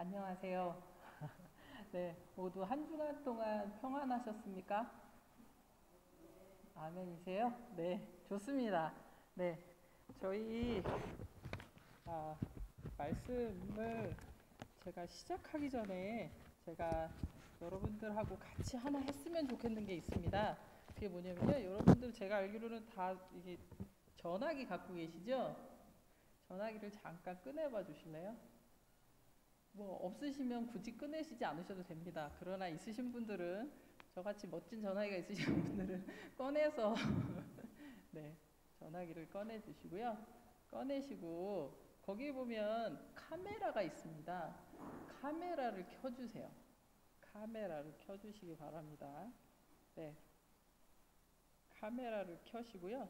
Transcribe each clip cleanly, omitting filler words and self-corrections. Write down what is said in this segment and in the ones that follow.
안녕하세요. 네, 모두 한 주간 동안 평안하셨습니까? 아멘이세요? 네, 좋습니다. 네, 저희 아, 말씀을 제가 시작하기 전에 제가 여러분들하고 같이 하나 했으면 좋겠는 게 있습니다. 그게 뭐냐면요, 여러분들 제가 알기로는 다 이게 전화기 갖고 계시죠? 전화기를 잠깐 꺼내봐 주실래요? 뭐 없으시면 굳이 꺼내시지 않으셔도 됩니다. 그러나 있으신 분들은 저같이 멋진 전화기가 있으신 분들은 꺼내서 네, 전화기를 꺼내 주시고요. 꺼내시고 거기에 보면 카메라가 있습니다. 카메라를 켜주세요. 카메라를 켜주시기 바랍니다. 네, 카메라를 켜시고요.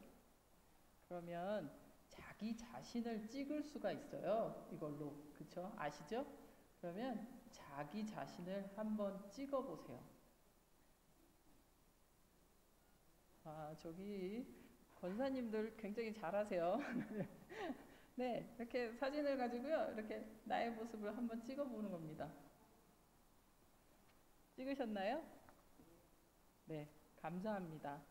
그러면 자기 자신을 찍을 수가 있어요. 이걸로. 그쵸? 아시죠? 그러면 자기 자신을 한번 찍어 보세요. 아, 저기 권사님들 굉장히 잘하세요. 네, 이렇게 사진을 가지고요. 이렇게 나의 모습을 한번 찍어 보는 겁니다. 찍으셨나요? 네, 감사합니다.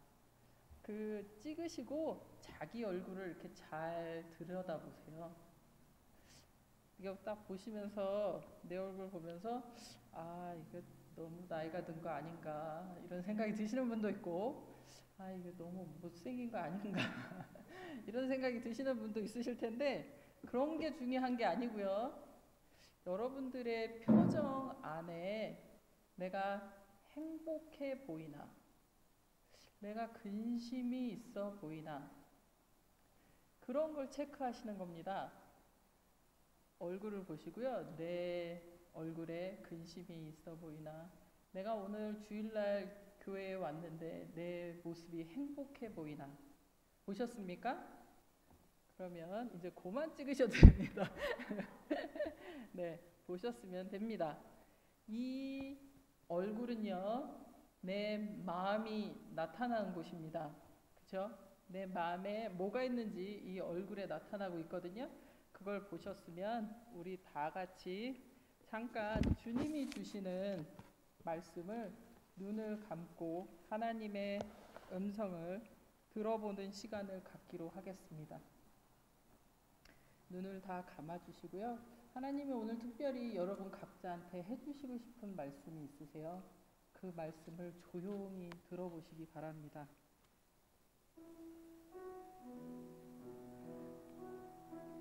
그 찍으시고 자기 얼굴을 이렇게 잘 들여다보세요. 이거 딱 보시면서 내 얼굴 보면서 아, 이거 너무 나이가 든 거 아닌가 이런 생각이 드시는 분도 있고 아, 이게 너무 못생긴 거 아닌가 이런 생각이 드시는 분도 있으실 텐데 그런 게 중요한 게 아니고요. 여러분들의 표정 안에 내가 행복해 보이나, 내가 근심이 있어 보이나, 그런 걸 체크하시는 겁니다. 얼굴을 보시고요. 내 얼굴에 근심이 있어 보이나, 내가 오늘 주일날 교회에 왔는데 내 모습이 행복해 보이나, 보셨습니까? 그러면 이제 그만 찍으셔도 됩니다. 네, 보셨으면 됩니다. 이 얼굴은요, 내 마음이 나타나는 곳입니다. 그쵸? 내 마음에 뭐가 있는지 이 얼굴에 나타나고 있거든요. 그걸 보셨으면 우리 다 같이 잠깐 주님이 주시는 말씀을 눈을 감고 하나님의 음성을 들어보는 시간을 갖기로 하겠습니다. 눈을 다 감아주시고요. 하나님이 오늘 특별히 여러분 각자한테 해주시고 싶은 말씀이 있으세요? 그 말씀을 조용히 들어보시기 바랍니다.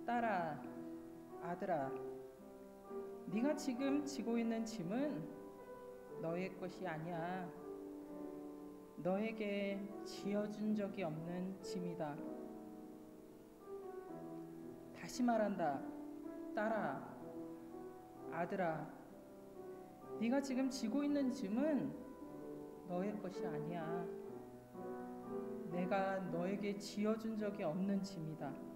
딸아, 아들아, 네가 지금 지고 있는 짐은 너의 것이 아니야. 너에게 지어준 적이 없는 짐이다. 다시 말한다. 딸아, 아들아, 네가 지금 지고 있는 짐은 너의 것이 아니야. 내가 너에게 지어준 적이 없는 짐이다.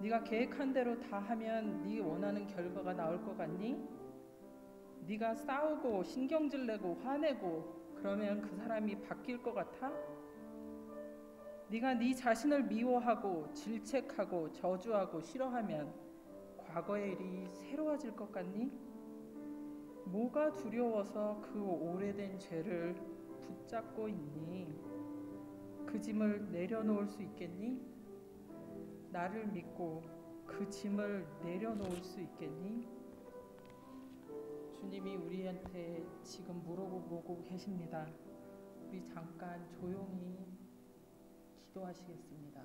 네가 계획한 대로 다 하면 네 원하는 결과가 나올 것 같니? 네가 싸우고 신경질 내고 화내고 그러면 그 사람이 바뀔 것 같아? 네가 네 자신을 미워하고 질책하고 저주하고 싫어하면 과거의 일이 새로워질 것 같니? 뭐가 두려워서 그 오래된 죄를 붙잡고 있니? 그 짐을 내려놓을 수 있겠니? 나를 믿고 그 짐을 내려놓을 수 있겠니? 주님이 우리한테 지금 물어보고 계십니다. 우리 잠깐 조용히 기도하시겠습니다.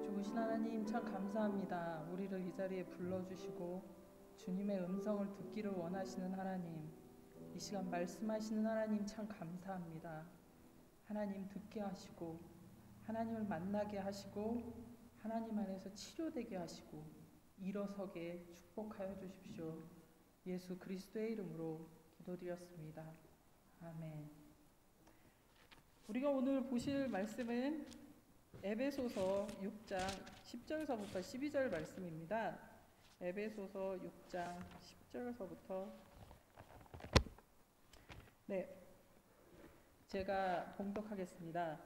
좋으신 하나님 참 감사합니다. 우리를 이 자리에 불러주시고 주님의 음성을 듣기를 원하시는 하나님, 이 시간 말씀하시는 하나님 참 감사합니다. 하나님 듣게 하시고 하나님을 만나게 하시고 하나님 안에서 치료되게 하시고 일어서게 축복하여 주십시오. 예수 그리스도의 이름으로 기도드렸습니다. 아멘. 우리가 오늘 보실 말씀은 에베소서 6장 10절서부터 12절 말씀입니다. 에베소서 6장 10절서부터 제가 봉독하겠습니다.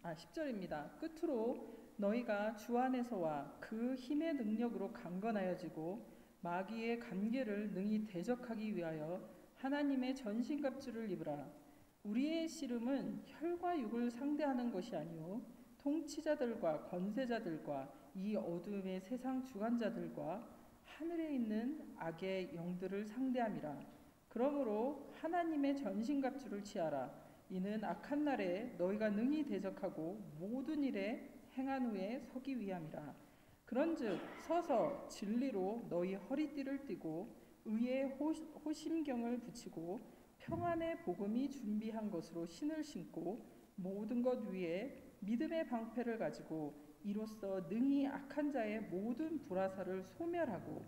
10절입니다. 끝으로 너희가 주 안에서와 그 힘의 능력으로 강건하여지고 마귀의 관계를 능히 대적하기 위하여 하나님의 전신갑주를 입으라. 우리의 씨름은 혈과 육을 상대하는 것이 아니요 통치자들과 권세자들과 이 어둠의 세상 주관자들과 하늘에 있는 악의 영들을 상대함이라. 그러므로 하나님의 전신갑주를 취하라. 이는 악한 날에 너희가 능히 대적하고 모든 일에 행한 후에 서기 위함이라. 그런즉 서서 진리로 너희 허리띠를 띠고 의의 호심경을 붙이고 평안의 복음이 준비한 것으로 신을 신고 모든 것 위에 믿음의 방패를 가지고 이로써 능히 악한 자의 모든 불화살을 소멸하고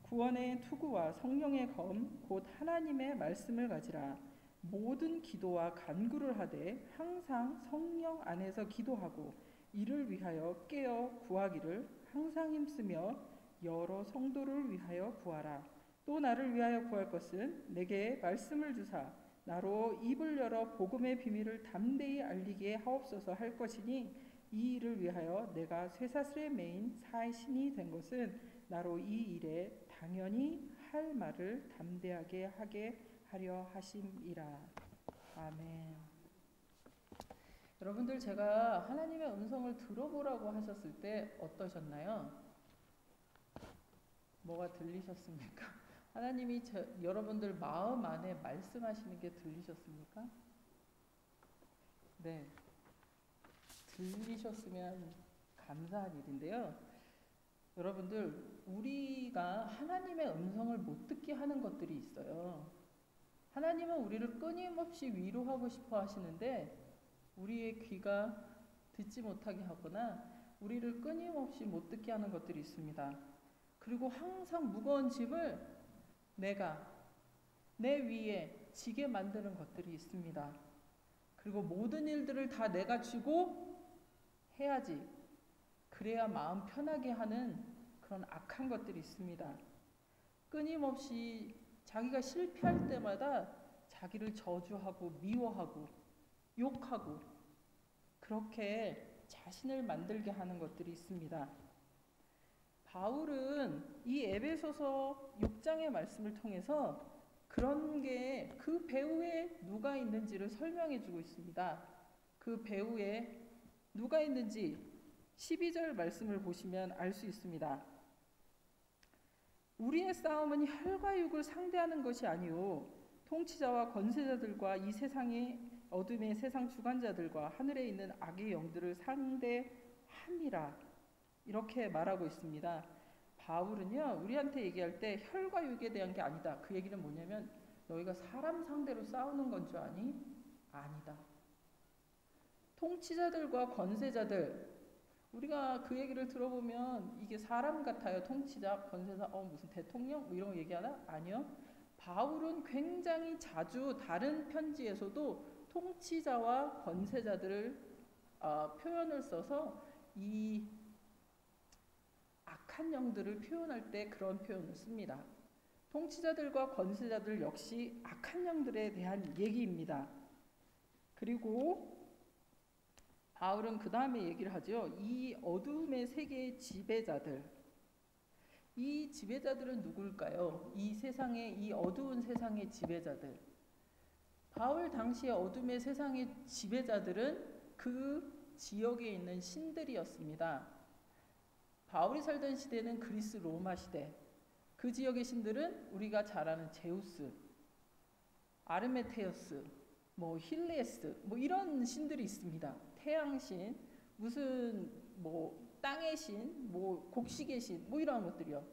구원의 투구와 성령의 검 곧 하나님의 말씀을 가지라. 모든 기도와 간구를 하되 항상 성령 안에서 기도하고 이를 위하여 깨어 구하기를 항상 힘쓰며 여러 성도를 위하여 구하라. 또 나를 위하여 구할 것은 내게 말씀을 주사 나로 입을 열어 복음의 비밀을 담대히 알리게 하옵소서 할 것이니 이 일을 위하여 내가 쇠사슬에 매인 사신이 된 것은 나로 이 일에 당연히 할 말을 담대하게 하게 하려 하심이라. 아멘. 여러분들, 제가 하나님의 음성을 들어보라고 하셨을 때 어떠셨나요? 뭐가 들리셨습니까? 하나님이 여러분들 마음 안에 말씀하시는 게 들리셨습니까? 네, 들리셨으면 감사한 일인데요. 여러분들, 우리가 하나님의 음성을 못 듣게 하는 것들이 있어요. 하나님은 우리를 끊임없이 위로하고 싶어 하시는데 우리의 귀가 듣지 못하게 하거나 우리를 끊임없이 못 듣게 하는 것들이 있습니다. 그리고 항상 무거운 짐을 내 위에 지게 만드는 것들이 있습니다. 그리고 모든 일들을 다 내가 쥐고 해야지, 그래야 마음 편하게 하는 그런 악한 것들이 있습니다. 끊임없이 자기가 실패할 때마다 자기를 저주하고 미워하고 욕하고 그렇게 자신을 만들게 하는 것들이 있습니다. 바울은 이 에베소서 6장의 말씀을 통해서 그런 게 그 배후에 누가 있는지를 설명해 주고 있습니다. 그 배후에 누가 있는지 12절 말씀을 보시면 알 수 있습니다. 우리의 싸움은 혈과 육을 상대하는 것이 아니요 통치자와 권세자들과 이 세상의 어둠의 세상 주관자들과 하늘에 있는 악의 영들을 상대함이라. 이렇게 말하고 있습니다. 바울은요, 우리한테 얘기할 때 혈과 육에 대한 게 아니다. 그 얘기는 뭐냐면 너희가 사람 상대로 싸우는 건 줄 아니? 아니다. 통치자들과 권세자들, 우리가 그 얘기를 들어보면 이게 사람 같아요. 통치자, 권세자, 무슨 대통령 뭐 이런 거 얘기하나? 아니요. 바울은 굉장히 자주 다른 편지에서도 통치자와 권세자들을 표현을 써서 이 악한 영들을 표현할 때 그런 표현을 씁니다. 통치자들과 권세자들 역시 악한 영들에 대한 얘기입니다. 그리고 바울은 그 다음에 얘기를 하죠. 이 어둠의 세계의 지배자들. 이 지배자들은 누굴까요? 이 세상의, 이 어두운 세상의 지배자들. 바울 당시의 어둠의 세상의 지배자들은 그 지역에 있는 신들이었습니다. 바울이 살던 시대는 그리스 로마 시대. 그 지역의 신들은 우리가 잘 아는 제우스, 아르메테우스, 힐레스, 이런 신들이 있습니다. 태양신, 무슨 땅의 신, 곡식의 신, 이런 것들이요.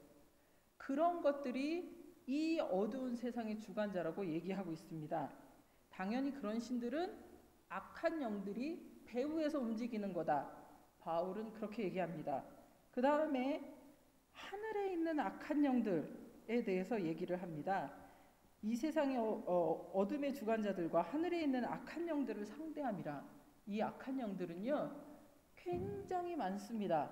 그런 것들이 이 어두운 세상의 주관자라고 얘기하고 있습니다. 당연히 그런 신들은 악한 영들이 배후에서 움직이는 거다. 바울은 그렇게 얘기합니다. 그 다음에 하늘에 있는 악한 영들에 대해서 얘기를 합니다. 이 세상의 어둠의 주관자들과 하늘에 있는 악한 영들을 상대함이라. 이 악한 영들은요, 굉장히 많습니다.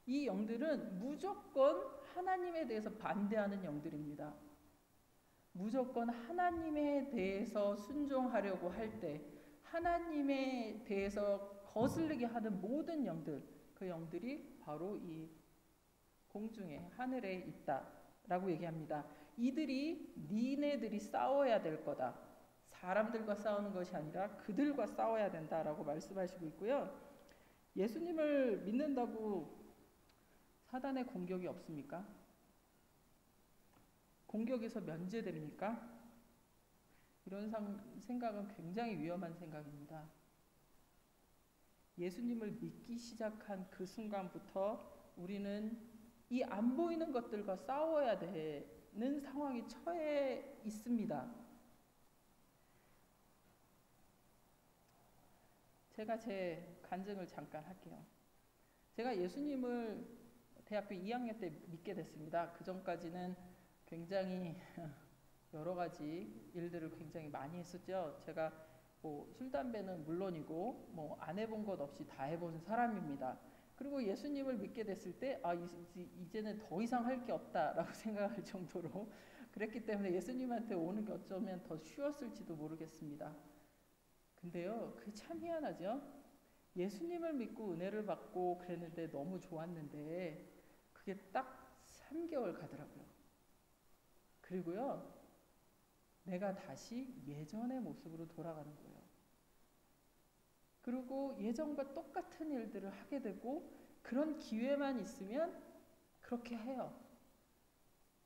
이 영들은 무조건 하나님에 대해서 반대하는 영들입니다. 무조건 하나님에 대해서 순종하려고 할 때, 하나님에 대해서 거슬리게 하는 모든 영들, 그 영들이 바로 이 공중에, 하늘에 있다라고 얘기합니다. 이들이 니네들이 싸워야 될 거다. 사람들과 싸우는 것이 아니라 그들과 싸워야 된다라고 말씀하시고 있고요. 예수님을 믿는다고 사단의 공격이 없습니까? 공격에서 면제됩니까? 이런 생각은 굉장히 위험한 생각입니다. 예수님을 믿기 시작한 그 순간부터 우리는 이 안 보이는 것들과 싸워야 되는 상황에 처해 있습니다. 제가 제 간증을 잠깐 할게요. 제가 예수님을 대학교 2학년 때 믿게 됐습니다. 그 전까지는 굉장히 여러 가지 일들을 굉장히 많이 했었죠. 제가 술, 담배는 물론이고 안 해본 것 없이 다 해본 사람입니다. 그리고 예수님을 믿게 됐을 때 이제는 더 이상 할 게 없다라고 생각할 정도로 그랬기 때문에 예수님한테 오는 게 어쩌면 더 쉬웠을지도 모르겠습니다. 근데요, 그게 참 희한하죠. 예수님을 믿고 은혜를 받고 그랬는데 너무 좋았는데 그게 딱 3개월 가더라고요. 그리고요, 내가 다시 예전의 모습으로 돌아가는 거예요. 그리고 예전과 똑같은 일들을 하게 되고 그런 기회만 있으면 그렇게 해요.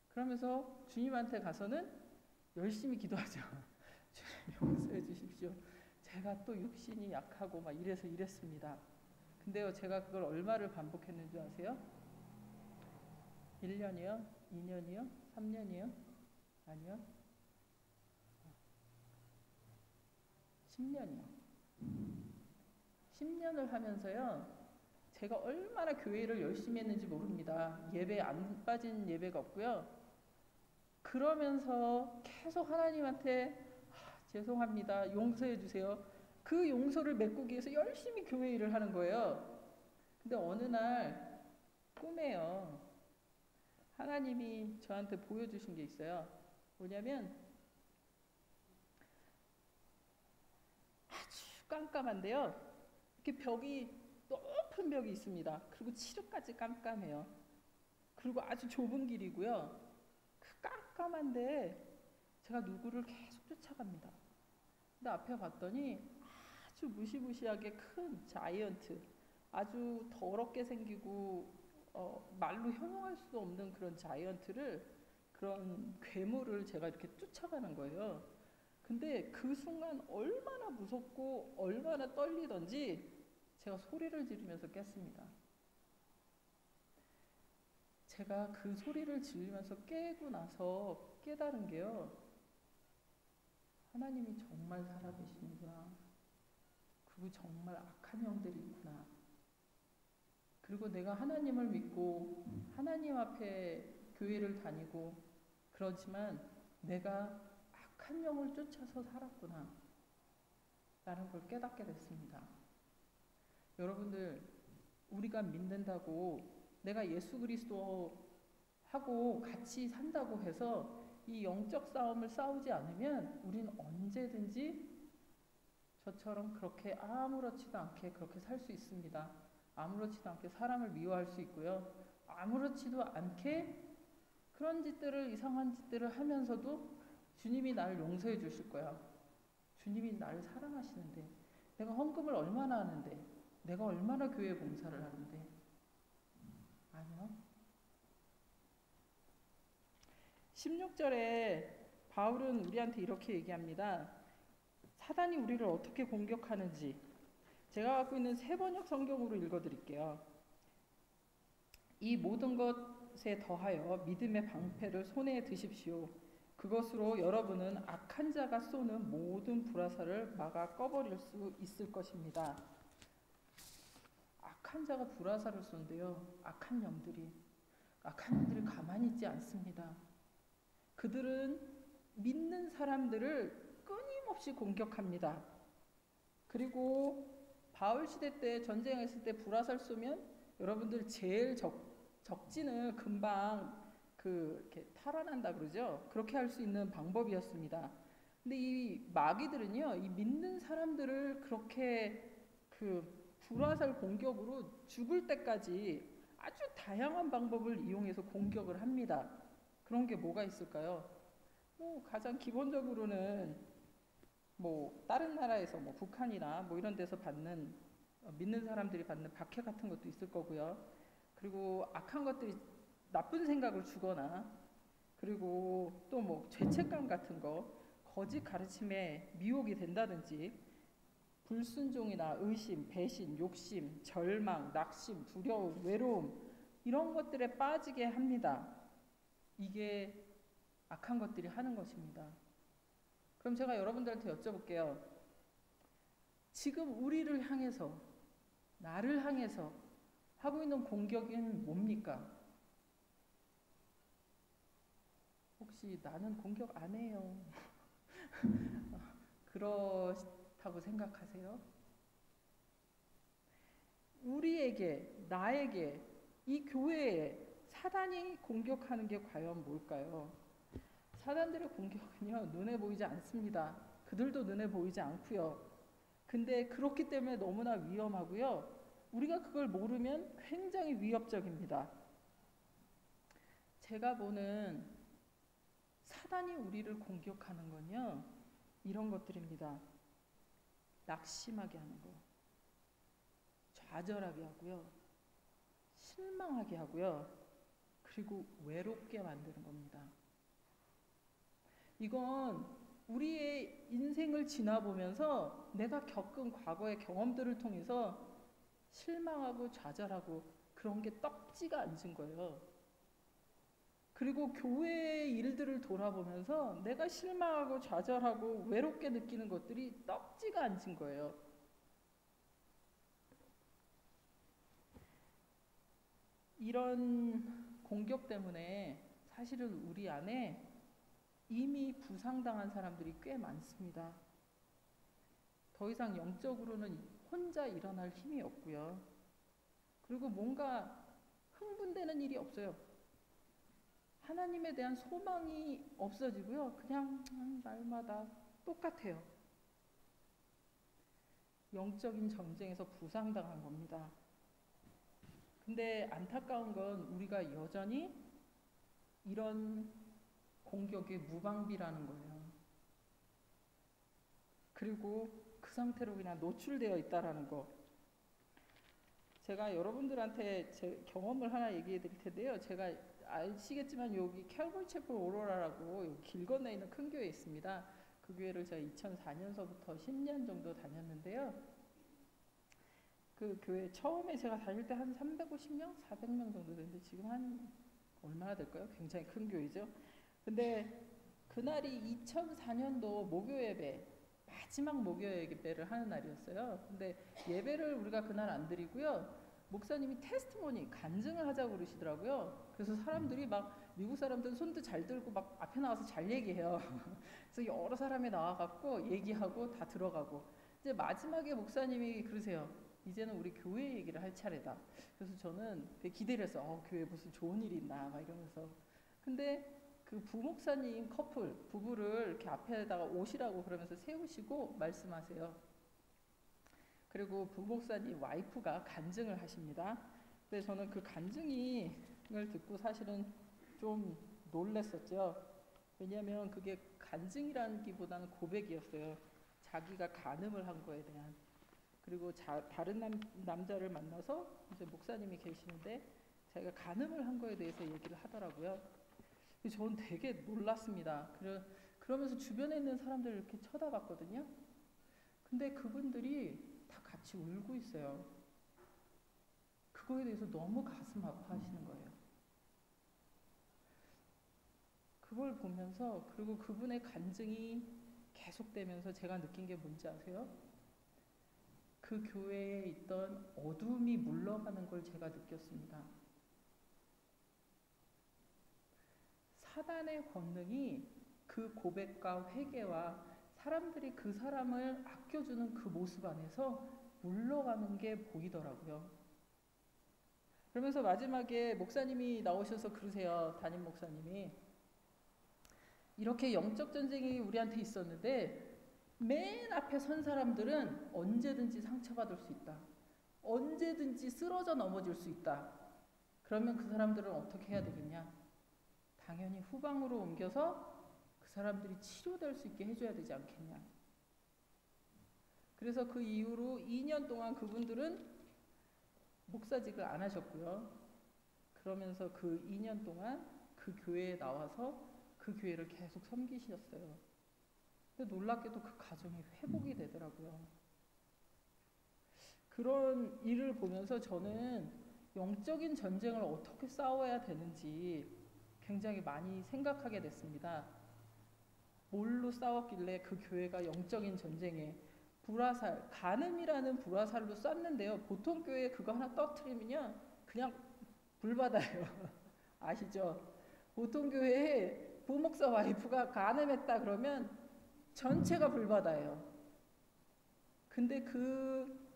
그러면서 주님한테 가서는 열심히 기도하죠. 주님 용서해 주십시오. 제가 또 육신이 약하고 막 이래서 이랬습니다. 근데요, 제가 그걸 얼마를 반복했는 줄 아세요? 1년이요? 2년이요? 3년이요? 아니요. 10년이요. 10년을 하면서요, 제가 얼마나 교회를 열심히 했는지 모릅니다. 예배 안 빠진 예배가 없고요. 그러면서 계속 하나님한테 죄송합니다. 용서해 주세요. 그 용서를 메꾸기 위해서 열심히 교회 일을 하는 거예요. 근데 어느 날 꿈에요, 하나님이 저한테 보여주신 게 있어요. 뭐냐면 아주 깜깜한데요, 이렇게 높은 벽이 있습니다. 그리고 칠흑까지 깜깜해요. 그리고 아주 좁은 길이고요. 그 깜깜한데 제가 누구를 계속 쫓아갑니다. 근데 앞에 봤더니 아주 무시무시하게 큰 자이언트, 아주 더럽게 생기고 말로 형용할 수 없는 그런 자이언트를, 그런 괴물을 제가 이렇게 쫓아가는 거예요. 근데 그 순간 얼마나 무섭고 얼마나 떨리던지 제가 소리를 지르면서 깼습니다. 제가 그 소리를 지르면서 깨고 나서 깨달은 게요, 하나님이 정말 살아계시는구나. 그리고 정말 악한 영들이 있구나. 그리고 내가 하나님을 믿고 하나님 앞에 교회를 다니고 그렇지만 내가 악한 영을 쫓아서 살았구나 라는 걸 깨닫게 됐습니다. 여러분들, 우리가 믿는다고 내가 예수 그리스도하고 같이 산다고 해서 이 영적 싸움을 싸우지 않으면 우리는 언제든지 저처럼 그렇게 아무렇지도 않게 그렇게 살 수 있습니다. 아무렇지도 않게 사람을 미워할 수 있고요. 아무렇지도 않게 그런 짓들을, 이상한 짓들을 하면서도 주님이 나를 용서해 주실 거야. 주님이 나를 사랑하시는데, 내가 헌금을 얼마나 하는데, 내가 얼마나 교회 봉사를 하는데. 아니요. 16절에 바울은 우리한테 이렇게 얘기합니다. 사단이 우리를 어떻게 공격하는지 제가 갖고 있는 세번역 성경으로 읽어드릴게요. 이 모든 것에 더하여 믿음의 방패를 손에 드십시오. 그것으로 여러분은 악한 자가 쏘는 모든 불화살을 막아 꺼버릴 수 있을 것입니다. 악한 자가 불화살을 쏜대요. 악한 영들이 가만히 있지 않습니다. 그들은 믿는 사람들을 끊임없이 공격합니다. 그리고 바울 시대 때 전쟁했을 때 불화살 쏘면 여러분들 제일 적지는 금방 이렇게 탈환한다 그러죠. 그렇게 할 수 있는 방법이었습니다. 근데 이 마귀들은요, 이 믿는 사람들을 그렇게 불화살 공격으로 죽을 때까지 아주 다양한 방법을 이용해서 공격을 합니다. 그런 게 뭐가 있을까요? 가장 기본적으로는 다른 나라에서 북한이나 이런 데서 받는 믿는 사람들이 받는 박해 같은 것도 있을 거고요. 그리고 악한 것들이 나쁜 생각을 주거나, 그리고 또 죄책감 같은 거, 거짓 가르침에 미혹이 된다든지, 불순종이나 의심, 배신, 욕심, 절망, 낙심, 두려움, 외로움, 이런 것들에 빠지게 합니다. 이게 악한 것들이 하는 것입니다. 그럼 제가 여러분들한테 여쭤볼게요. 지금 우리를 향해서, 나를 향해서 하고 있는 공격은 뭡니까? 혹시 나는 공격 안 해요. 그렇다고 생각하세요? 우리에게, 나에게, 이 교회에 사단이 공격하는 게 과연 뭘까요? 사단들의 공격은요, 눈에 보이지 않습니다. 그들도 눈에 보이지 않고요. 근데 그렇기 때문에 너무나 위험하고요. 우리가 그걸 모르면 굉장히 위협적입니다. 제가 보는 사단이 우리를 공격하는 건요, 이런 것들입니다. 낙심하게 하는 거, 좌절하게 하고요, 실망하게 하고요, 그리고 외롭게 만드는 겁니다. 이건 우리의 인생을 지나보면서 내가 겪은 과거의 경험들을 통해서 실망하고 좌절하고 그런 게 떡지가 앉은 거예요. 그리고 교회의 일들을 돌아보면서 내가 실망하고 좌절하고 외롭게 느끼는 것들이 떡지가 앉은 거예요. 이런 공격 때문에 사실은 우리 안에 이미 부상당한 사람들이 꽤 많습니다. 더 이상 영적으로는 혼자 일어날 힘이 없고요. 그리고 뭔가 흥분되는 일이 없어요. 하나님에 대한 소망이 없어지고요. 그냥 날마다 똑같아요. 영적인 전쟁에서 부상당한 겁니다. 근데 안타까운 건 우리가 여전히 이런 공격에 무방비라는 거예요. 그리고 그 상태로 그냥 노출되어 있다라는 거. 제가 여러분들한테 제 경험을 하나 얘기해 드릴 텐데요. 제가 아시겠지만 여기 캘버리 채플 오로라라고 여기 길 건너에 있는 큰 교회에 있습니다. 그 교회를 제가 2004년서부터 10년 정도 다녔는데요. 그 교회 처음에 제가 다닐 때 한 350명, 400명 정도 되는데 지금 한 얼마나 될까요? 굉장히 큰 교회죠. 근데 그날이 2004년도 목요 예배, 마지막 목요 예배를 하는 날이었어요. 근데 예배를 우리가 그날 안 드리고요. 목사님이 테스티모니, 간증을 하자고 그러시더라고요. 그래서 사람들이 미국 사람들은 손도 잘 들고 앞에 나와서 잘 얘기해요. 그래서 여러 사람이 나와갖고 얘기하고 다 들어가고. 이제 마지막에 목사님이 그러세요. 이제는 우리 교회 얘기를 할 차례다. 그래서 저는 되게 기대를 했어요. 교회에 무슨 좋은 일이 있나 이러면서. 근데 그 부목사님 커플, 부부를 이렇게 앞에다가 오시라고 그러면서 세우시고 말씀하세요. 그리고 부목사님 와이프가 간증을 하십니다. 근데 저는 그 간증을 듣고 사실은 좀 놀랐었죠. 왜냐하면 그게 간증이라는 기보다는 고백이었어요. 자기가 간음을 한 거에 대한. 그리고 다른 남자를 만나서 이제 목사님이 계시는데 자기가 간음을 한 거에 대해서 얘기를 하더라고요. 저는 되게 놀랐습니다. 그러면서 주변에 있는 사람들을 이렇게 쳐다봤거든요. 근데 그분들이 다 같이 울고 있어요. 그거에 대해서 너무 가슴 아파하시는 거예요. 그걸 보면서, 그리고 그분의 간증이 계속되면서 제가 느낀 게 뭔지 아세요? 그 교회에 있던 어둠이 물러가는 걸 제가 느꼈습니다. 사단의 권능이 그 고백과 회개와 사람들이 그 사람을 아껴주는 그 모습 안에서 물러가는 게 보이더라고요. 그러면서 마지막에 목사님이 나오셔서 그러세요. 담임 목사님이. 이렇게 영적 전쟁이 우리한테 있었는데 맨 앞에 선 사람들은 언제든지 상처받을 수 있다. 언제든지 쓰러져 넘어질 수 있다. 그러면 그 사람들은 어떻게 해야 되겠냐? 당연히 후방으로 옮겨서 그 사람들이 치료될 수 있게 해줘야 되지 않겠냐? 그래서 그 이후로 2년 동안 그분들은 목사직을 안 하셨고요. 그러면서 그 2년 동안 그 교회에 나와서 그 교회를 계속 섬기셨어요. 근데 놀랍게도 그 가정이 회복이 되더라고요. 그런 일을 보면서 저는 영적인 전쟁을 어떻게 싸워야 되는지 굉장히 많이 생각하게 됐습니다. 뭘로 싸웠길래 그 교회가 영적인 전쟁에 불화살, 간음이라는 불화살로 쐈는데요. 보통 교회에 그거 하나 터뜨리면요 그냥 불받아요. 아시죠? 보통 교회에 부목사 와이프가 간음했다 그러면 전체가 불받아요. 근데 그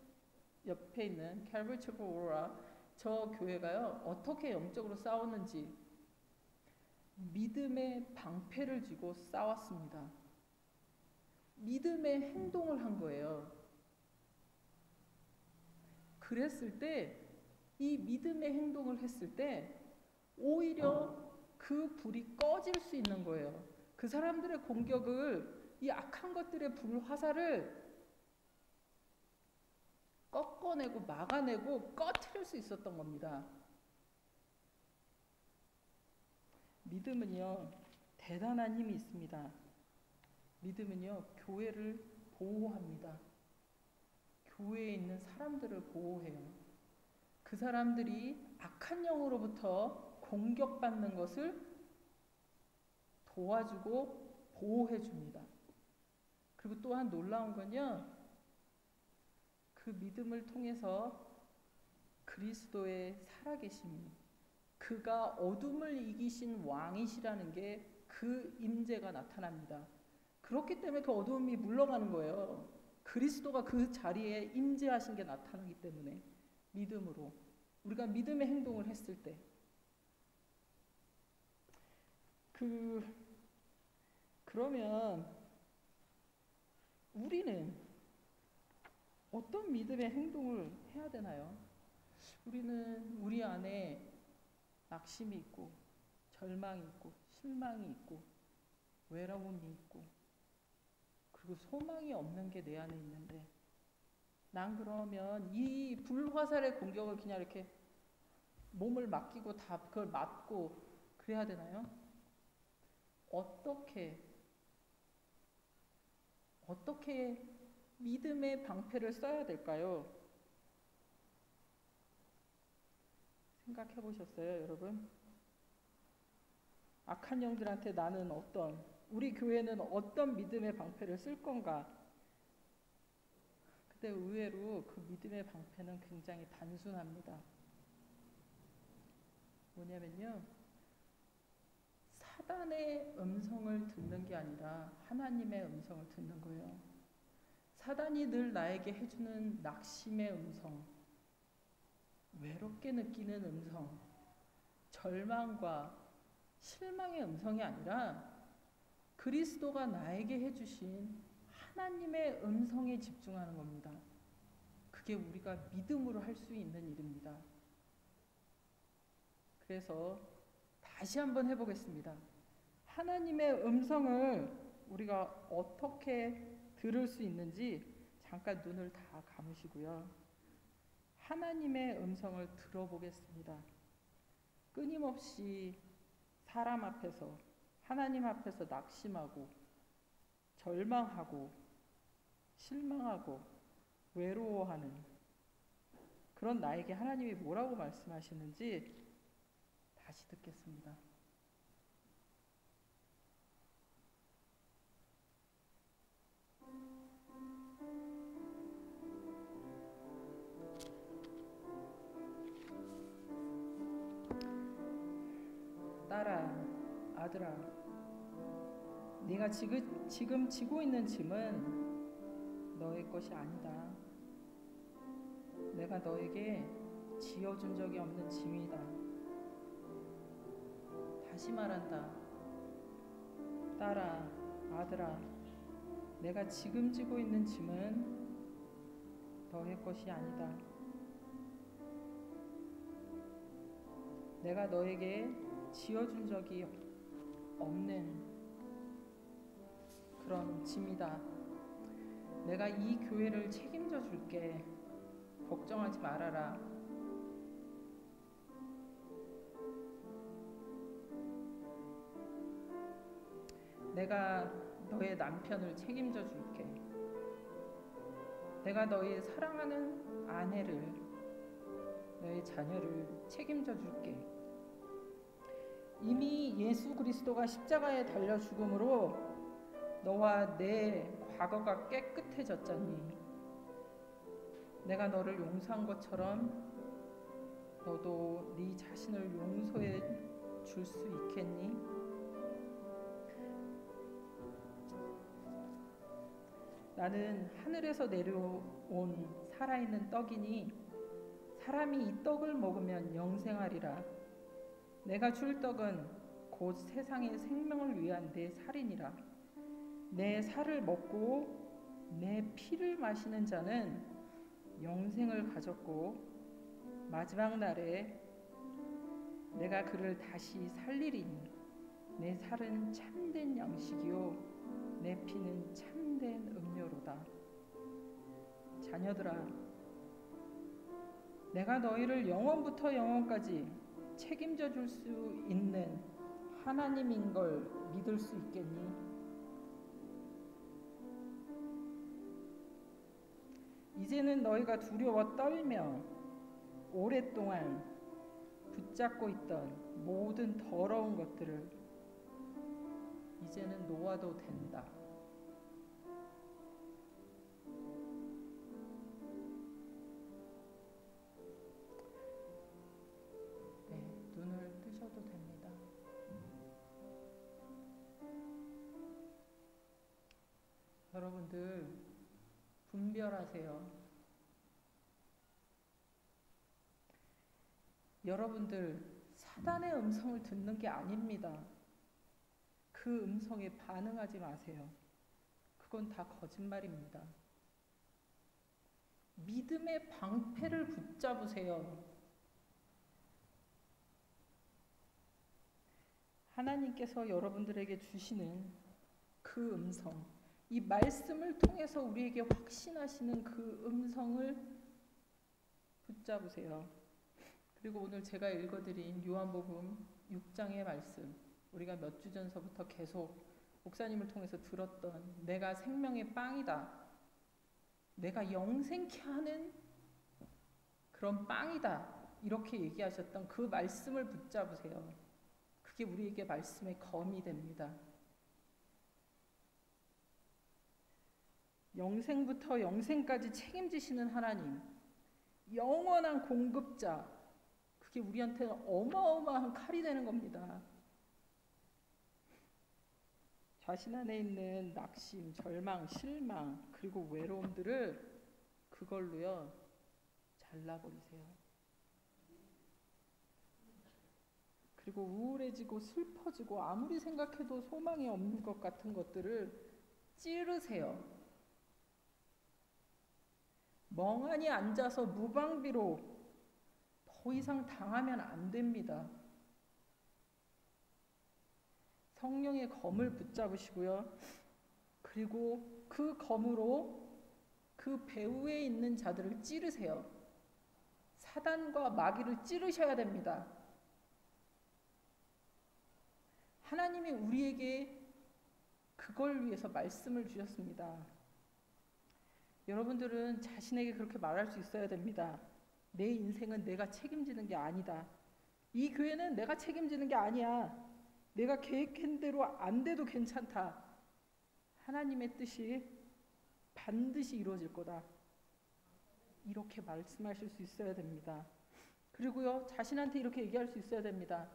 옆에 있는 캘버리 채플 오로라 저 교회가요 어떻게 영적으로 싸웠는지 믿음의 방패를 쥐고 싸웠습니다. 믿음의 행동을 한 거예요. 그랬을 때 이 믿음의 행동을 했을 때 오히려 그 불이 꺼질 수 있는 거예요. 그 사람들의 공격을 이 악한 것들의 불 화살을 꺾어내고 막아내고 꺼트릴 수 있었던 겁니다. 믿음은요 대단한 힘이 있습니다. 믿음은요 교회를 보호합니다. 교회에 있는 사람들을 보호해요. 그 사람들이 악한 영으로부터 공격받는 것을 도와주고 보호해 줍니다. 그리고 또한 놀라운 건요 그 믿음을 통해서 그리스도의 살아계심이 그가 어둠을 이기신 왕이시라는 게 그 임재가 나타납니다. 그렇기 때문에 그 어둠이 물러가는 거예요. 그리스도가 그 자리에 임재하신 게 나타나기 때문에 믿음으로 우리가 믿음의 행동을 했을 때 그러면 우리는 어떤 믿음의 행동을 해야 되나요? 우리는 우리 안에 낙심이 있고 절망이 있고 실망이 있고 외로움이 있고 그리고 소망이 없는 게 내 안에 있는데 난 그러면 이 불화살의 공격을 그냥 이렇게 몸을 맡기고 다 그걸 맞고 그래야 되나요? 어떻게 믿음의 방패를 써야 될까요? 생각해 보셨어요, 여러분? 악한 영들한테 나는 우리 교회는 어떤 믿음의 방패를 쓸 건가? 근데 의외로 그 믿음의 방패는 굉장히 단순합니다. 뭐냐면요. 사단의 음성을 듣는 게 아니라 하나님의 음성을 듣는 거예요. 사단이 늘 나에게 해주는 낙심의 음성, 외롭게 느끼는 음성, 절망과 실망의 음성이 아니라 그리스도가 나에게 해주신 하나님의 음성에 집중하는 겁니다. 그게 우리가 믿음으로 할 수 있는 일입니다. 그래서 다시 한번 해보겠습니다. 하나님의 음성을 우리가 어떻게 들을 수 있는지 잠깐 눈을 다 감으시고요. 하나님의 음성을 들어보겠습니다. 끊임없이 사람 앞에서 하나님 앞에서 낙심하고 절망하고 실망하고 외로워하는 그런 나에게 하나님이 뭐라고 말씀하시는지 다시 듣겠습니다. 딸아, 아들아, 네가 지금 지고 있는 짐은 너의 것이 아니다. 내가 너에게 지어준 적이 없는 짐이다. 다시 말한다. 딸아, 아들아, 내가 지금 지고 있는 짐은 너의 것이 아니다. 내가 너에게 지어준 적이 없는 그런 짐이다. 내가 이 교회를 책임져 줄게. 걱정하지 말아라. 내가 너의 남편을 책임져 줄게. 내가 너의 사랑하는 아내를, 너의 자녀를 책임져 줄게. 이미 예수 그리스도가 십자가에 달려 죽음으로 너와 내 과거가 깨끗해졌잖니. 내가 너를 용서한 것처럼 너도 네 자신을 용서해 줄 수 있겠니? 나는 하늘에서 내려온 살아있는 떡이니 사람이 이 떡을 먹으면 영생하리라. 내가 줄 떡은 곧 세상의 생명을 위한 내 살이니라. 내 살을 먹고 내 피를 마시는 자는 영생을 가졌고 마지막 날에 내가 그를 다시 살리리니 내 살은 참된 양식이요 내 피는 참된 음료로다. 자녀들아, 내가 너희를 영원부터 영원까지 책임져 줄 수 있는 하나님인 걸 믿을 수 있겠니? 이제는 너희가 두려워 떨며 오랫동안 붙잡고 있던 모든 더러운 것들을 이제는 놓아도 된다. 네, 눈을 뜨셔도 됩니다. 여러분들 분별하세요. 여러분들 사단의 음성을 듣는 게 아닙니다. 그 음성에 반응하지 마세요. 그건 다 거짓말입니다. 믿음의 방패를 붙잡으세요. 하나님께서 여러분들에게 주시는 그 음성, 이 말씀을 통해서 우리에게 확신하시는 그 음성을 붙잡으세요. 그리고 오늘 제가 읽어드린 요한복음 6장의 말씀, 우리가 몇 주 전서부터 계속 목사님을 통해서 들었던 내가 생명의 빵이다, 내가 영생케 하는 그런 빵이다, 이렇게 얘기하셨던 그 말씀을 붙잡으세요. 그게 우리에게 말씀의 검이 됩니다. 영생부터 영생까지 책임지시는 하나님, 영원한 공급자, 그게 우리한테는 어마어마한 칼이 되는 겁니다. 자신 안에 있는 낙심, 절망, 실망, 그리고 외로움들을 그걸로요 잘라버리세요. 그리고 우울해지고 슬퍼지고 아무리 생각해도 소망이 없는 것 같은 것들을 찌르세요. 멍하니 앉아서 무방비로 더 이상 당하면 안 됩니다. 성령의 검을 붙잡으시고요. 그리고 그 검으로 그 배후에 있는 자들을 찌르세요. 사단과 마귀를 찌르셔야 됩니다. 하나님이 우리에게 그걸 위해서 말씀을 주셨습니다. 여러분들은 자신에게 그렇게 말할 수 있어야 됩니다. 내 인생은 내가 책임지는 게 아니다. 이 교회는 내가 책임지는 게 아니야. 내가 계획한 대로 안 돼도 괜찮다. 하나님의 뜻이 반드시 이루어질 거다. 이렇게 말씀하실 수 있어야 됩니다. 그리고요, 자신한테 이렇게 얘기할 수 있어야 됩니다.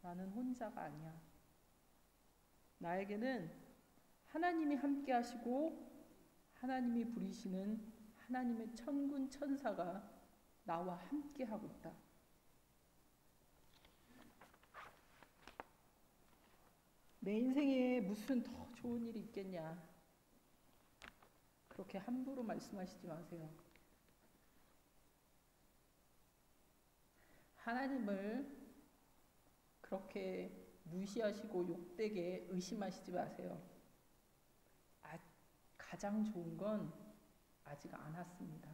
나는 혼자가 아니야. 나에게는 하나님이 함께 하시고 하나님이 부리시는 하나님의 천군 천사가 나와 함께 하고 있다. 내 인생에 무슨 더 좋은 일이 있겠냐. 그렇게 함부로 말씀하시지 마세요. 하나님을 그렇게 무시하시고 욕되게 의심하시지 마세요. 가장 좋은 건 아직 안 왔습니다.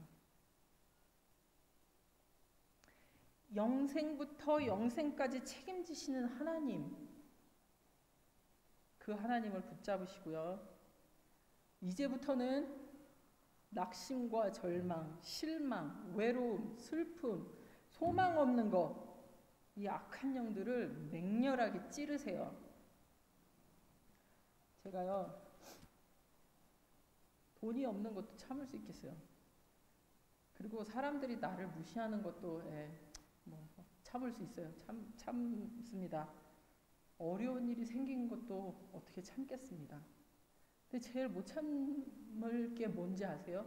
영생부터 영생까지 책임지시는 하나님, 그 하나님을 붙잡으시고요. 이제부터는 낙심과 절망, 실망, 외로움, 슬픔, 소망 없는 것, 이 악한 영들을 맹렬하게 찌르세요. 제가요, 돈이 없는 것도 참을 수 있겠어요. 그리고 사람들이 나를 무시하는 것도 참을 수 있어요. 참습니다. 어려운 일이 생긴 것도 어떻게 참겠습니다. 근데 제일 못 참을 게 뭔지 아세요?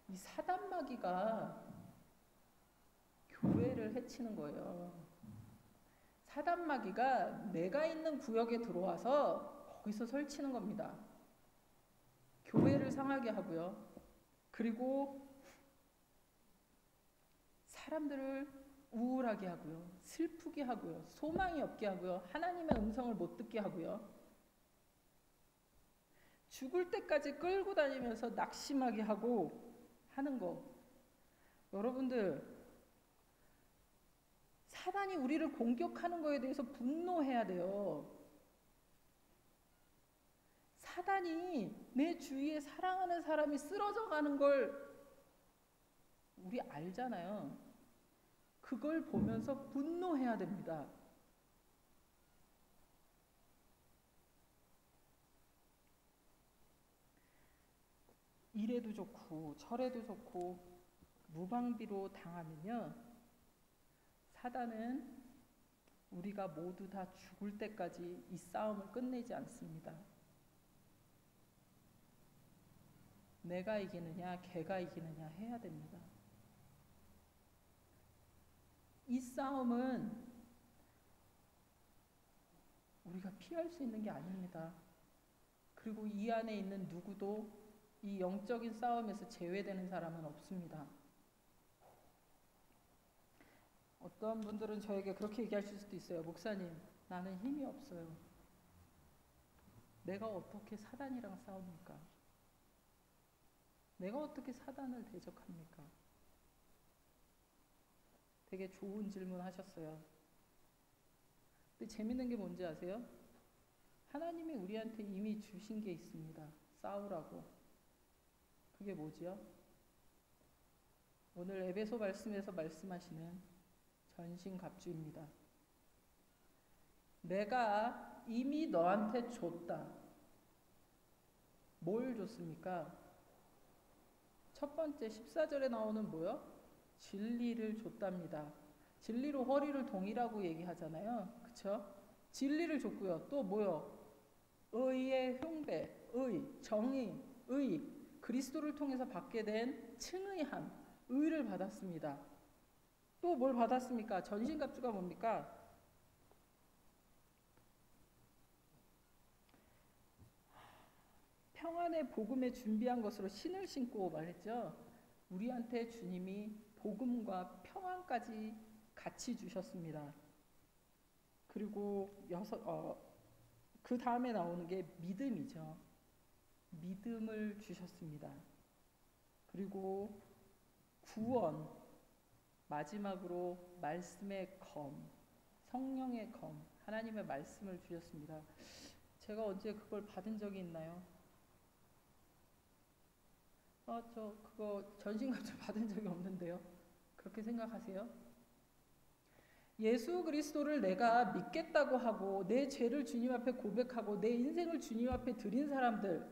이 사단마귀가 교회를 해치는 거예요. 사단마귀가 내가 있는 구역에 들어와서 거기서 설치는 겁니다. 교회를 상하게 하고요. 그리고 사람들을 우울하게 하고요. 슬프게 하고요. 소망이 없게 하고요. 하나님의 음성을 못 듣게 하고요. 죽을 때까지 끌고 다니면서 낙심하게 하고 하는 거. 여러분들, 사단이 우리를 공격하는 거에 대해서 분노해야 돼요. 사단이 내 주위에 사랑하는 사람이 쓰러져 가는 걸 우리 알잖아요. 그걸 보면서 분노해야 됩니다. 이래도 좋고 저래도 좋고 무방비로 당하면요, 사단은 우리가 모두 다 죽을 때까지 이 싸움을 끝내지 않습니다. 내가 이기느냐 걔가 이기느냐 해야 됩니다. 이 싸움은 우리가 피할 수 있는 게 아닙니다. 그리고 이 안에 있는 누구도 이 영적인 싸움에서 제외되는 사람은 없습니다. 어떤 분들은 저에게 그렇게 얘기하실 수도 있어요. 목사님, 나는 힘이 없어요. 내가 어떻게 사단이랑 싸웁니까? 내가 어떻게 사단을 대적합니까? 되게 좋은 질문 하셨어요. 근데 재밌는 게 뭔지 아세요? 하나님이 우리한테 이미 주신 게 있습니다. 싸우라고. 그게 뭐지요? 오늘 에베소 말씀에서 말씀하시는 전신갑주입니다. 내가 이미 너한테 줬다. 뭘 줬습니까? 첫 번째 14절에 나오는 뭐요? 진리를 줬답니다. 진리로 허리를 동이라고 얘기하잖아요. 그쵸? 진리를 줬고요. 또 뭐요? 의의 흉배, 정의, 그리스도를 통해서 받게 된 칭의함, 의를 받았습니다. 또 뭘 받았습니까? 전신갑주가 뭡니까? 평안의 복음에 준비한 것으로 신을 신고 말했죠. 우리한테 주님이 복음과 평안까지 같이 주셨습니다. 그리고 그 다음에 나오는 게 믿음이죠. 믿음을 주셨습니다. 그리고 구원, 마지막으로 말씀의 검, 성령의 검, 하나님의 말씀을 주셨습니다. 제가 언제 그걸 받은 적이 있나요? 저 그거 전신갑주 받은 적이 없는데요. 그렇게 생각하세요? 예수 그리스도를 내가 믿겠다고 하고 내 죄를 주님 앞에 고백하고 내 인생을 주님 앞에 드린 사람들,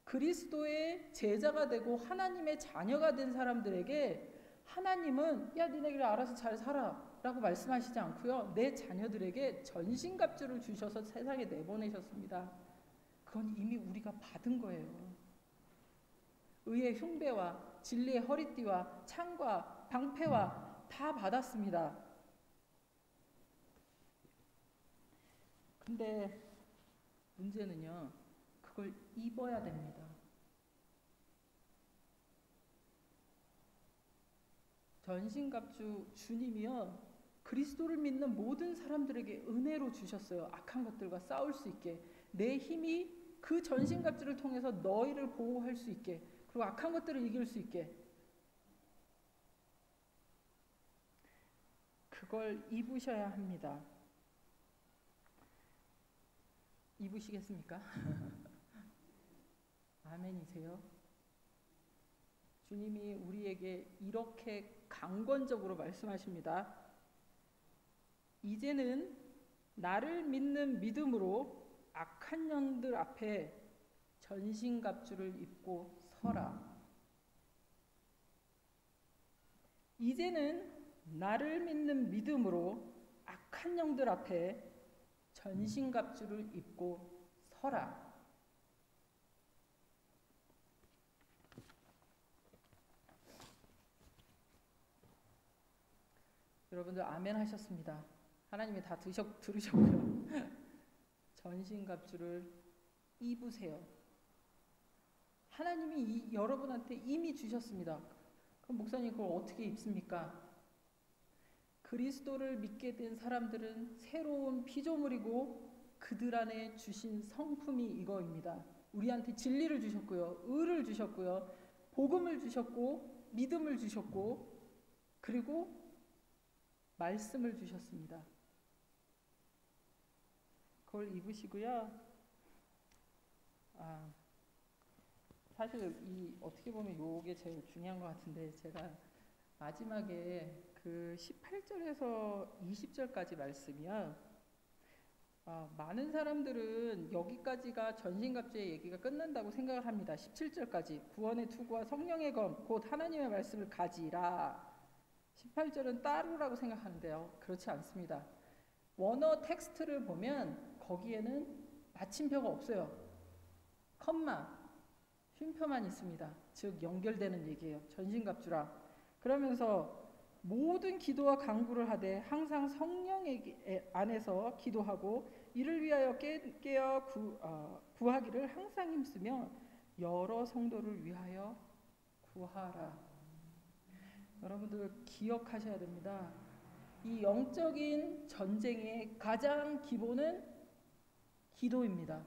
그리스도의 제자가 되고 하나님의 자녀가 된 사람들에게 하나님은 야 니네들 알아서 잘 살아 라고 말씀하시지 않고요, 내 자녀들에게 전신갑주를 주셔서 세상에 내보내셨습니다. 그건 이미 우리가 받은 거예요. 의의 흉배와 진리의 허리띠와 창과 방패와 다 받았습니다. 근데 문제는요, 그걸 입어야 됩니다. 전신갑주 주님이요, 그리스도를 믿는 모든 사람들에게 은혜로 주셨어요. 악한 것들과 싸울 수 있게. 내 힘이 그 전신갑주를 통해서 너희를 보호할 수 있게, 그리고 악한 것들을 이길 수 있게. 그걸 입으셔야 합니다. 입으시겠습니까? 아멘이세요? 주님이 우리에게 이렇게 강권적으로 말씀하십니다. 이제는 나를 믿는 믿음으로 악한 영들 앞에 전신갑주를 입고 서라. 이제는 나를 믿는 믿음으로 악한 영들 앞에 전신갑주를 입고 서라. 여러분들 아멘 하셨습니다. 하나님이 다 들으셨고요. 전신갑주를 입으세요. 하나님이 여러분한테 이미 주셨습니다. 그럼 목사님 그걸 어떻게 입습니까? 그리스도를 믿게 된 사람들은 새로운 피조물이고 그들 안에 주신 성품이 이거입니다. 우리한테 진리를 주셨고요. 의를 주셨고요. 복음을 주셨고 믿음을 주셨고 그리고 말씀을 주셨습니다. 그걸 입으시고요. 사실 어떻게 보면 이게 제일 중요한 것 같은데, 제가 마지막에 그 18절에서 20절까지 말씀이요. 많은 사람들은 여기까지가 전신갑주의 얘기가 끝난다고 생각을 합니다. 17절까지 구원의 투구와 성령의 검 곧 하나님의 말씀을 가지라. 18절은 따르라고 생각하는데요. 그렇지 않습니다. 원어 텍스트를 보면 거기에는 마침표가 없어요. 컴마, 쉼표만 있습니다. 즉 연결되는 얘기예요. 전신갑주라. 그러면서 모든 기도와 간구를 하되 항상 성령 안에서 기도하고 이를 위하여 깨어 구하기를 항상 힘쓰며 여러 성도를 위하여 구하라. 여러분들 기억하셔야 됩니다. 이 영적인 전쟁의 가장 기본은 기도입니다.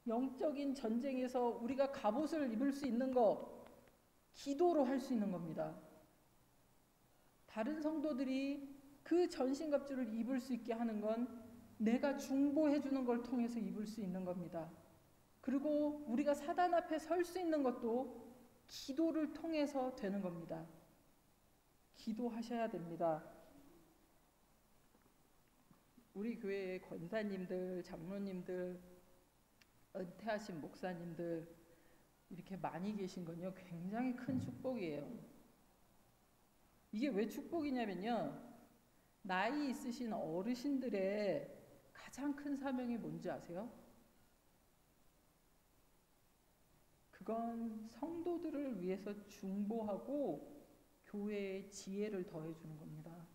영적인 전쟁에서 우리가 갑옷을 입을 수 있는 거 기도로 할 수 있는 겁니다. 다른 성도들이 그 전신갑주를 입을 수 있게 하는 건 내가 중보해 주는 걸 통해서 입을 수 있는 겁니다. 그리고 우리가 사단 앞에 설 수 있는 것도 기도를 통해서 되는 겁니다. 기도하셔야 됩니다. 우리 교회의 권사님들, 장로님들, 은퇴하신 목사님들 이렇게 많이 계신 건요, 굉장히 큰 축복이에요. 이게 왜 축복이냐면요, 나이 있으신 어르신들의 가장 큰 사명이 뭔지 아세요? 그건 성도들을 위해서 중보하고 교회의 지혜를 더해주는 겁니다.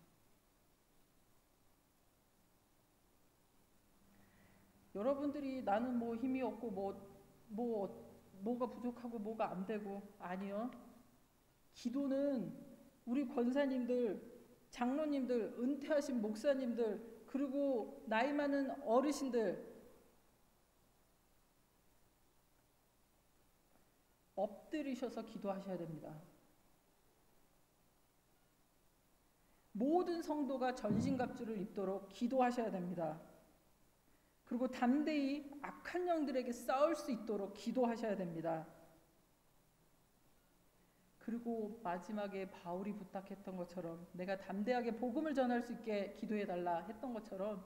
여러분들이 나는 뭐 힘이 없고 뭐가 부족하고 뭐가 안 되고, 아니요. 기도는 우리 권사님들, 장로님들, 은퇴하신 목사님들, 그리고 나이 많은 어르신들 엎드리셔서 기도하셔야 됩니다. 모든 성도가 전신갑주를 입도록 기도하셔야 됩니다. 그리고 담대히 악한 영들에게 싸울 수 있도록 기도하셔야 됩니다. 그리고 마지막에 바울이 부탁했던 것처럼, 내가 담대하게 복음을 전할 수 있게 기도해달라 했던 것처럼,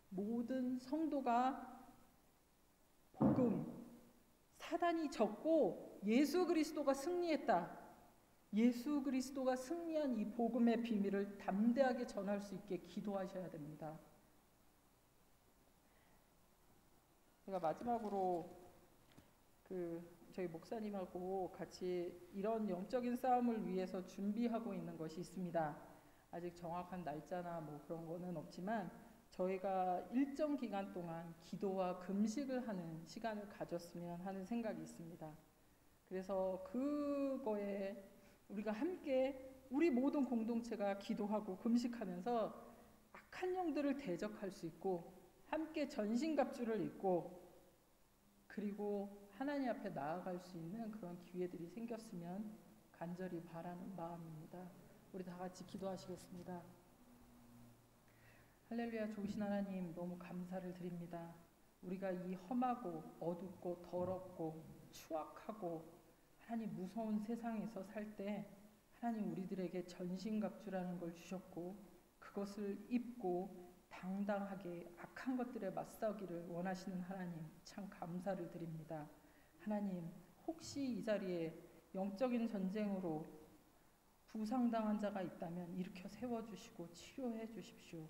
모든 성도가 복음, 사단이 졌고 예수 그리스도가 승리했다, 예수 그리스도가 승리한 이 복음의 비밀을 담대하게 전할 수 있게 기도하셔야 됩니다. 제가 마지막으로 저희 목사님하고 같이 이런 영적인 싸움을 위해서 준비하고 있는 것이 있습니다. 아직 정확한 날짜나 뭐 그런 거는 없지만 저희가 일정 기간 동안 기도와 금식을 하는 시간을 가졌으면 하는 생각이 있습니다. 그래서 그거에 우리가 함께 우리 모든 공동체가 기도하고 금식하면서 악한 영들을 대적할 수 있고 함께 전신갑주를 입고 그리고 하나님 앞에 나아갈 수 있는 그런 기회들이 생겼으면 간절히 바라는 마음입니다. 우리 다 같이 기도하시겠습니다. 할렐루야. 좋으신 하나님, 너무 감사를 드립니다. 우리가 이 험하고 어둡고 더럽고 추악하고 하나님 무서운 세상에서 살 때 하나님 우리들에게 전신갑주라는 걸 주셨고 그것을 입고 당당하게 악한 것들에 맞서기를 원하시는 하나님, 참 감사를 드립니다. 하나님, 혹시 이 자리에 영적인 전쟁으로 부상당한 자가 있다면 일으켜 세워주시고 치료해 주십시오.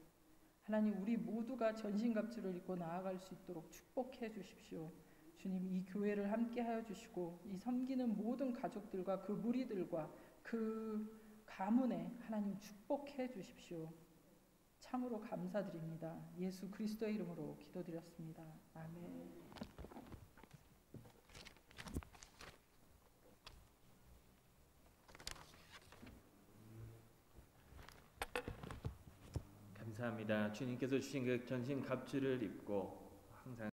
하나님, 우리 모두가 전신갑주를 입고 나아갈 수 있도록 축복해 주십시오. 주님, 이 교회를 함께 하여 주시고 이 섬기는 모든 가족들과 그 무리들과 그 가문에 하나님 축복해 주십시오. 참으로 감사드립니다. 예수 그리스도의 이름으로 기도드렸습니다. 아멘. 감사합니다. 주님께서 주신 그 전신 갑주를 입고